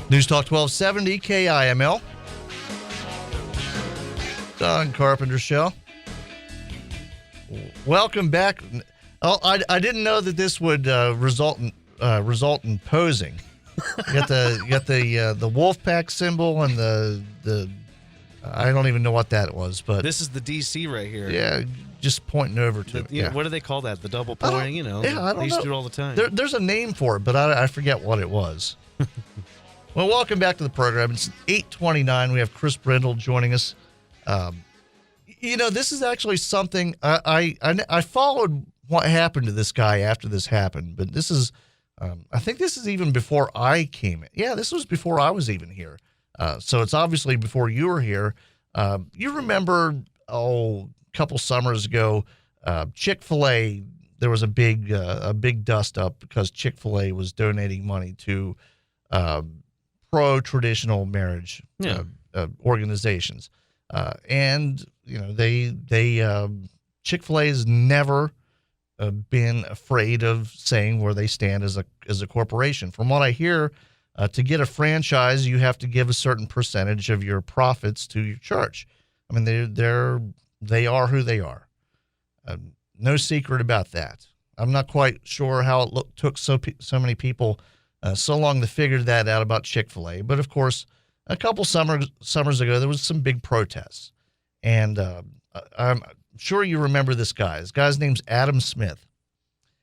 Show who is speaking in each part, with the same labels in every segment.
Speaker 1: News Talk 1270 KIML. Don Carpenter Show. Welcome back. Oh, I didn't know that this would result in posing. You got the wolf pack symbol and the I don't even know what that was, but
Speaker 2: this is the DC right here.
Speaker 1: Yeah, just pointing over to it.
Speaker 2: Yeah. What do they call that? The double pointing.
Speaker 1: I don't
Speaker 2: used
Speaker 1: know.
Speaker 2: to do it all the time.
Speaker 1: There's a name for it, but I forget what it was. Well, welcome back to the program. It's 8:29. We have Chris Brindle joining us. This is actually something I followed what happened to this guy after this happened, but this is, I think this is even before I came in. Yeah, this was before I was even here. So it's obviously before you were here. You remember, a couple summers ago, Chick Fil A, there was a big dust up because Chick Fil A was donating money to pro-traditional marriage organizations. And Chick Fil A has never been afraid of saying where they stand as a corporation. From what I hear, to get a franchise, you have to give a certain percentage of your profits to your church. I mean, they are who they are. No secret about that. I'm not quite sure how it took so many people so long to figure that out about Chick Fil A. But of course, a couple summers ago, there was some big protests. And I'm sure you remember this guy. This guy's name's Adam Smith.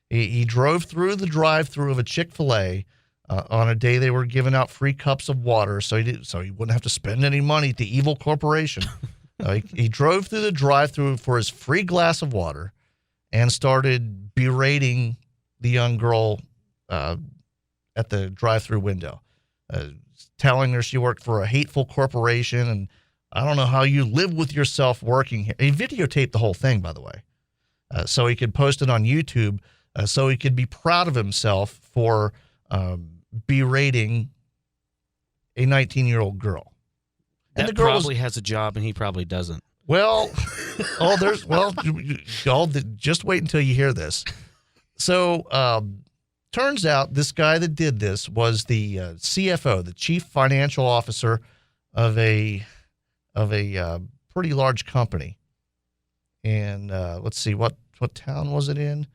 Speaker 1: He drove through the drive-thru of a Chick Fil A on a day they were giving out free cups of water, so he wouldn't have to spend any money at the evil corporation. He drove through the drive-thru for his free glass of water and started berating the young girl at the drive-thru window, telling her she worked for a hateful corporation, and I don't know how you live with yourself working here. He videotaped the whole thing, by the way, so he could post it on YouTube, so he could be proud of himself for berating a 19-year-old girl.
Speaker 2: And the girl probably has a job, and he probably doesn't.
Speaker 1: Well, just wait until you hear this. So, turns out this guy that did this was the CFO, the chief financial officer of a pretty large company. And let's see, what town was it in?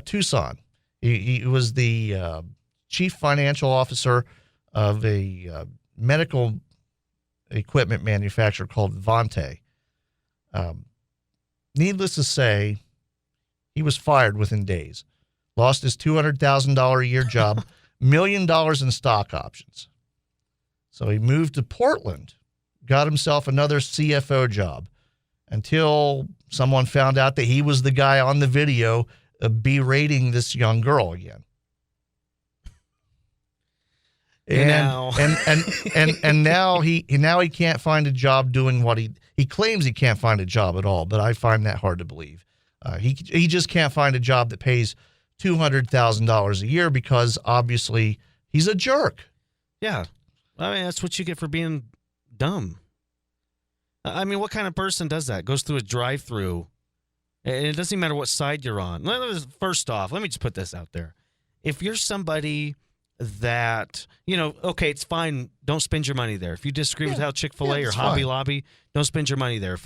Speaker 1: Tucson. He was the chief financial officer of a medical equipment manufacturer called Vante. Needless to say, he was fired within days. Lost his $200,000 a year job, $1 million in stock options. So he moved to Portland, got himself another CFO job until someone found out that he was the guy on the video berating this young girl again. And now he can't find a job doing what he claims he can't find a job at all, but I find that hard to believe. He just can't find a job that pays $200,000 a year because obviously he's a jerk.
Speaker 2: Yeah. I mean, that's what you get for being dumb. I mean, what kind of person does that? Goes through a drive-thru, and it doesn't matter what side you're on. First off, let me just put this out there. If you're somebody that, okay, it's fine. Don't spend your money there. If you disagree with how Chick Fil A or Hobby Lobby, don't spend your money there.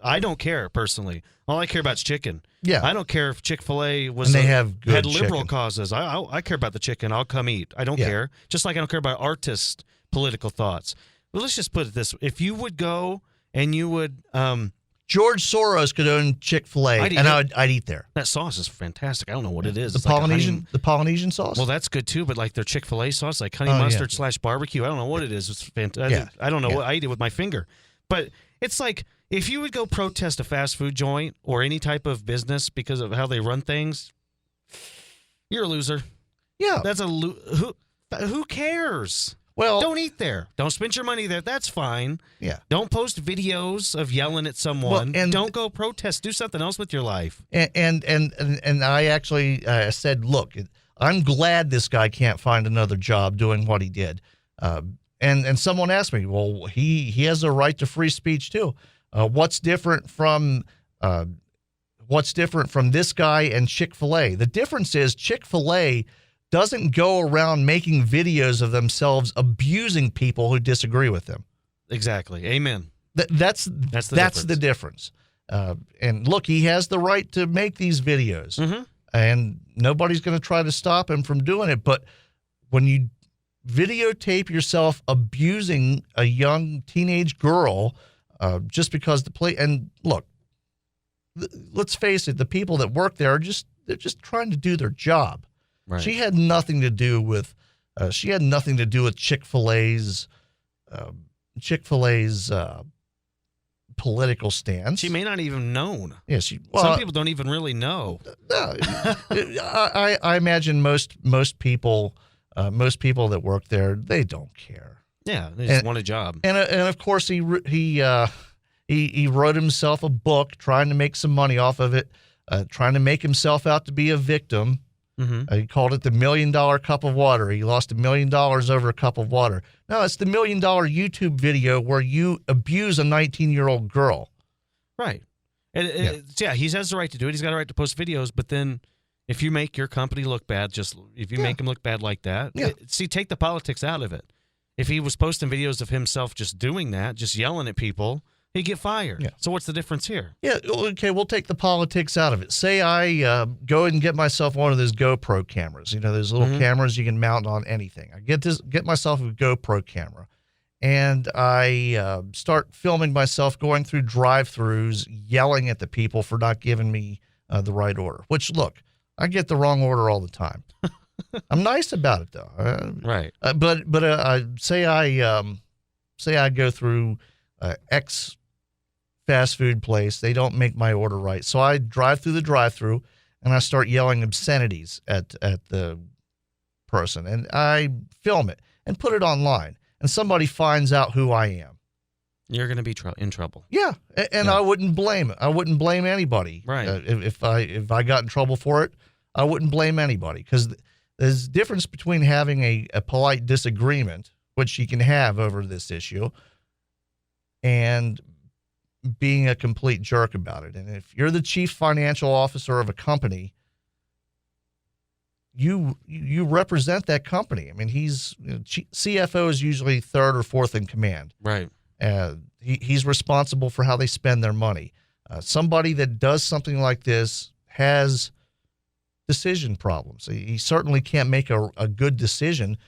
Speaker 2: I don't care personally. All I care about is chicken.
Speaker 1: Yeah,
Speaker 2: I don't care if Chick Fil A had liberal causes. I care about the chicken. I'll come eat. I don't care. Just like I don't care about artists' political thoughts. But let's just put it this: if you would go and you would,
Speaker 1: George Soros could own Chick Fil A, and I'd eat there.
Speaker 2: That sauce is fantastic. I don't know what it is.
Speaker 1: The Polynesian sauce.
Speaker 2: Well, that's good too. But like their Chick Fil A sauce, like honey mustard / barbecue. I don't know what it is. It's fantastic. I don't know what I eat it with my finger. But it's like if you would go protest a fast food joint or any type of business because of how they run things, you're a loser. Yeah, that's who cares? Well, don't eat there. Don't spend your money there. That's fine. Yeah. Don't post videos of yelling at someone. And don't go protest. Do something else with your life.
Speaker 1: And I actually said, look, I'm glad this guy can't find another job doing what he did. And someone asked me, well, he has a right to free speech too. What's different from this guy and Chick Fil A? The difference is Chick Fil A doesn't go around making videos of themselves abusing people who disagree with them.
Speaker 2: Exactly. Amen.
Speaker 1: That's the difference. And look, he has the right to make these videos, and nobody's going to try to stop him from doing it. But when you videotape yourself abusing a young teenage girl, just because and look, let's face it, the people that work there they're just trying to do their job.
Speaker 2: Right.
Speaker 1: She had nothing to do with Chick Fil A's political stance.
Speaker 2: She may not even known.
Speaker 1: Yeah,
Speaker 2: some people don't even really know.
Speaker 1: I imagine most people that work there, they don't care.
Speaker 2: Yeah, they just want a job.
Speaker 1: And of course he wrote himself a book trying to make some money off of it, trying to make himself out to be a victim. He called it the $1 million cup of water. He lost $1 million over a cup of water. No, it's the $1 million YouTube video where you abuse a 19-year-old girl.
Speaker 2: Right. And he has the right to do it. He's got a right to post videos. But then if you make your company look bad, if you make him look bad like that, take the politics out of it. If he was posting videos of himself just doing that, just yelling at people, he'd get fired. Yeah. So what's the difference here? Yeah,
Speaker 1: okay, we'll take the politics out of it. Say I go and get myself one of those GoPro cameras. You know, those little cameras you can mount on anything. I get myself a GoPro camera, and I start filming myself going through drive-thrus, yelling at the people for not giving me the right order. Which, look, I get the wrong order all the time. I'm nice about it though.
Speaker 2: Right.
Speaker 1: But say I go through X fast food place, they don't make my order right. So I drive through the drive-thru and I start yelling obscenities at the person, and I film it and put it online, and somebody finds out who I am.
Speaker 2: You're going to be in trouble.
Speaker 1: Yeah, and I wouldn't blame anybody.
Speaker 2: Right.
Speaker 1: If I got in trouble for it, I wouldn't blame anybody, because there's a difference between having a polite disagreement, which you can have over this issue, and being a complete jerk about it. And if you're the chief financial officer of a company, you represent that company. I mean, CFO is usually third or fourth in command.
Speaker 2: Right.
Speaker 1: He's responsible for how they spend their money. Somebody that does something like this has decision problems. He certainly can't make a good decision.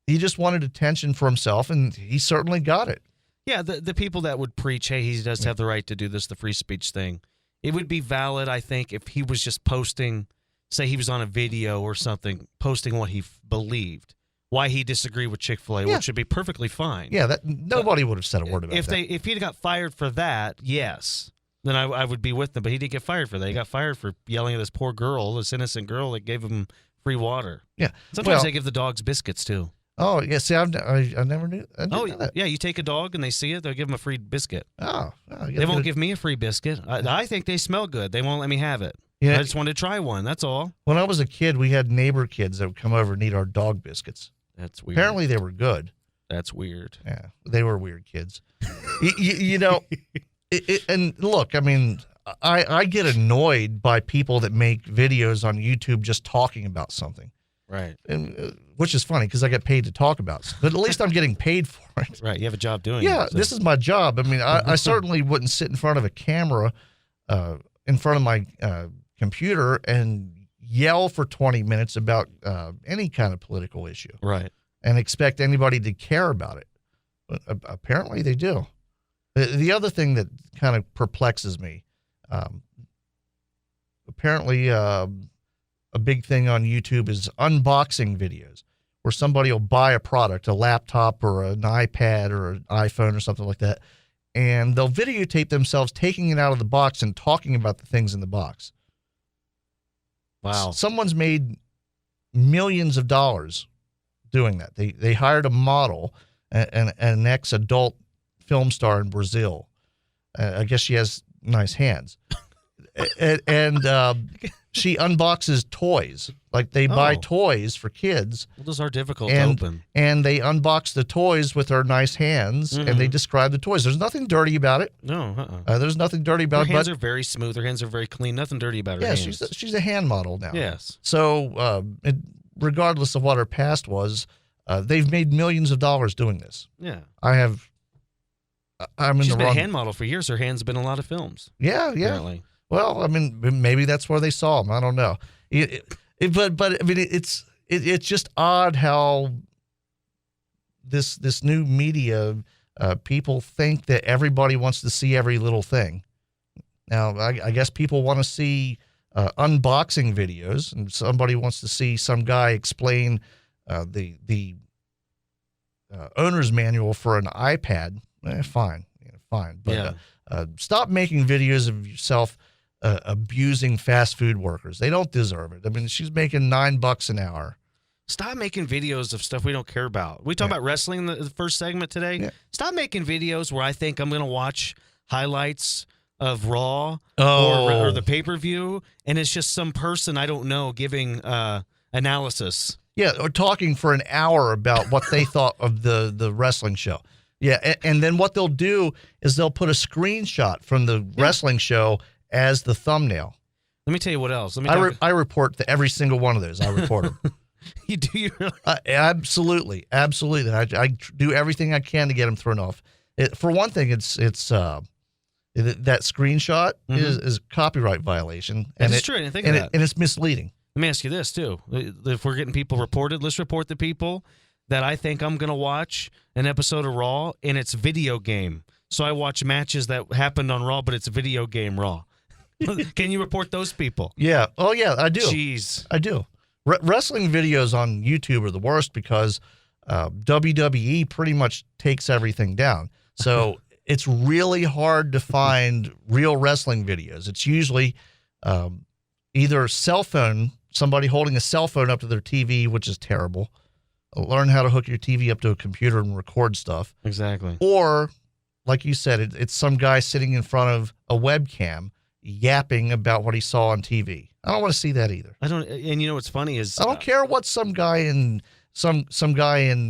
Speaker 1: He just wanted attention for himself, and he certainly got it.
Speaker 2: Yeah, the people that would preach, hey, he does have the right to do this, the free speech thing, it would be valid, I think, if he was just posting, say he was on a video or something, posting what he believed, why he disagreed with Chick Fil A, which should be perfectly fine.
Speaker 1: Yeah, that nobody would have said a word about that.
Speaker 2: If he'd got fired for that, yes, then I would be with them. But he didn't get fired for that. He got fired for yelling at this poor girl, this innocent girl that gave him free water.
Speaker 1: Yeah.
Speaker 2: Sometimes they give the dogs biscuits, too.
Speaker 1: Oh, yeah. See, I never knew. I didn't know that.
Speaker 2: Yeah. You take a dog and they see it, they'll give them a free biscuit.
Speaker 1: They
Speaker 2: won't give me a free biscuit. I think they smell good. They won't let me have it. Yeah. I just wanted to try one. That's all.
Speaker 1: When I was a kid, we had neighbor kids that would come over and eat our dog biscuits.
Speaker 2: That's weird.
Speaker 1: Apparently, they were good.
Speaker 2: That's weird.
Speaker 1: Yeah, they were weird kids. you know, and look, I mean, I get annoyed by people that make videos on YouTube just talking about something.
Speaker 2: Right.
Speaker 1: And which is funny because I get paid to talk about it. But at least I'm getting paid for it.
Speaker 2: Right. You have a job doing it.
Speaker 1: Yeah, so. This is my job. I mean, I certainly wouldn't sit in front of a camera, in front of my computer and yell for 20 minutes about any kind of political issue.
Speaker 2: Right.
Speaker 1: And expect anybody to care about it. But apparently they do. The other thing that kind of perplexes me, apparently a big thing on YouTube is unboxing videos where somebody will buy a product, a laptop or an iPad or an iPhone or something like that, and they'll videotape themselves taking it out of the box and talking about the things in the box.
Speaker 2: Wow.
Speaker 1: Someone's made millions of dollars doing that. They hired a model, an ex-adult film star in Brazil. I guess she has nice hands. and she unboxes toys. Like they buy toys for kids.
Speaker 2: Well, those are difficult to open.
Speaker 1: And they unbox the toys with her nice hands, and they describe the toys. There's nothing dirty about it.
Speaker 2: No,
Speaker 1: there's nothing dirty about it.
Speaker 2: Her hands are very smooth. Her hands are very clean. Nothing dirty about her hands.
Speaker 1: Yeah, she's a hand model now.
Speaker 2: Yes.
Speaker 1: So regardless of what her past was, they've made millions of dollars doing this.
Speaker 2: Yeah.
Speaker 1: She's
Speaker 2: been a hand model for years. Her hands have been in a lot of films.
Speaker 1: Yeah.
Speaker 2: Apparently.
Speaker 1: Well, I mean, maybe that's where they saw him. I don't know. But I mean, it's just odd how this new media people think that everybody wants to see every little thing. Now, I guess people want to see unboxing videos, and somebody wants to see some guy explain the owner's manual for an iPad. Fine. But stop making videos of yourself abusing fast food workers. They don't deserve it. I mean, she's making $9 an hour.
Speaker 2: Stop making videos of stuff we don't care about. We talk about wrestling in the first segment today. Yeah. Stop making videos where I think I'm going to watch highlights of Raw or the pay-per-view, and it's just some person I don't know giving analysis.
Speaker 1: Yeah, or talking for an hour about what they thought of the wrestling show. Yeah, and then what they'll do is they'll put a screenshot from the wrestling show as the thumbnail.
Speaker 2: Let me tell you what else.
Speaker 1: I report to every single one of those. I report them.
Speaker 2: You do? You really?
Speaker 1: Absolutely. I do everything I can to get them thrown off. For one thing, it's that screenshot is a copyright violation.
Speaker 2: That's true. I didn't think of that.
Speaker 1: And it's misleading.
Speaker 2: Let me ask you this, too. If we're getting people reported, let's report the people that I think I'm going to watch an episode of Raw, and it's video game. So I watch matches that happened on Raw, but it's video game Raw. Can you report those people?
Speaker 1: Yeah. Oh, yeah, I do.
Speaker 2: Jeez.
Speaker 1: I do. Wrestling videos on YouTube are the worst because WWE pretty much takes everything down. So it's really hard to find real wrestling videos. It's usually either somebody holding a cell phone up to their TV, which is terrible. Learn how to hook your TV up to a computer and record stuff.
Speaker 2: Exactly.
Speaker 1: Or, like you said, it's some guy sitting in front of a webcam yapping about what he saw on TV. I don't want to see that either.
Speaker 2: I don't. And you know what's funny is
Speaker 1: I don't care what some guy in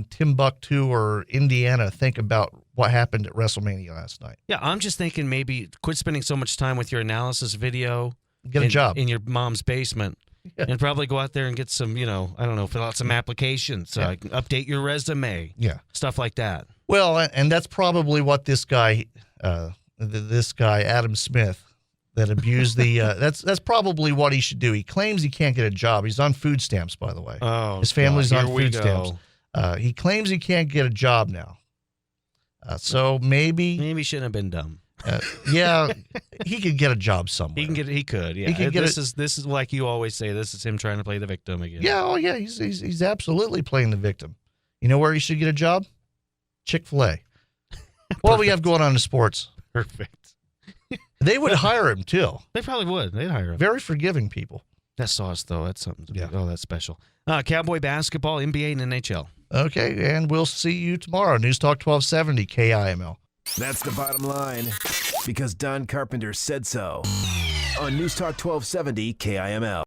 Speaker 1: Timbuktu or Indiana think about what happened at WrestleMania last night.
Speaker 2: Yeah, I'm just thinking maybe quit spending so much time with your analysis video.
Speaker 1: Get a job
Speaker 2: in your mom's basement. Yeah. And probably go out there and get some, I don't know, fill out some applications, update your resume, stuff like that.
Speaker 1: Well, and that's probably what this guy, Adam Smith, that abused the. That's probably what he should do. He claims he can't get a job. He's on food stamps, by the way.
Speaker 2: Oh,
Speaker 1: his family's on food stamps. He claims he can't get a job now. So maybe
Speaker 2: he shouldn't have been dumb.
Speaker 1: Yeah, he could get a job somewhere.
Speaker 2: He could. Yeah. This is like you always say. This is him trying to play the victim again.
Speaker 1: Yeah. Oh, yeah. He's absolutely playing the victim. You know where he should get a job? Chick Fil A. What do we have going on in sports?
Speaker 2: Perfect.
Speaker 1: They would hire him too.
Speaker 2: They probably would. They'd hire him.
Speaker 1: Very forgiving people.
Speaker 2: That sauce, though, that's something. That's special. Cowboy basketball, NBA, and NHL.
Speaker 1: Okay, and we'll see you tomorrow. News Talk 1270 KIML.
Speaker 3: That's the bottom line, because Don Carpenter said so. On News Talk 1270 KIML.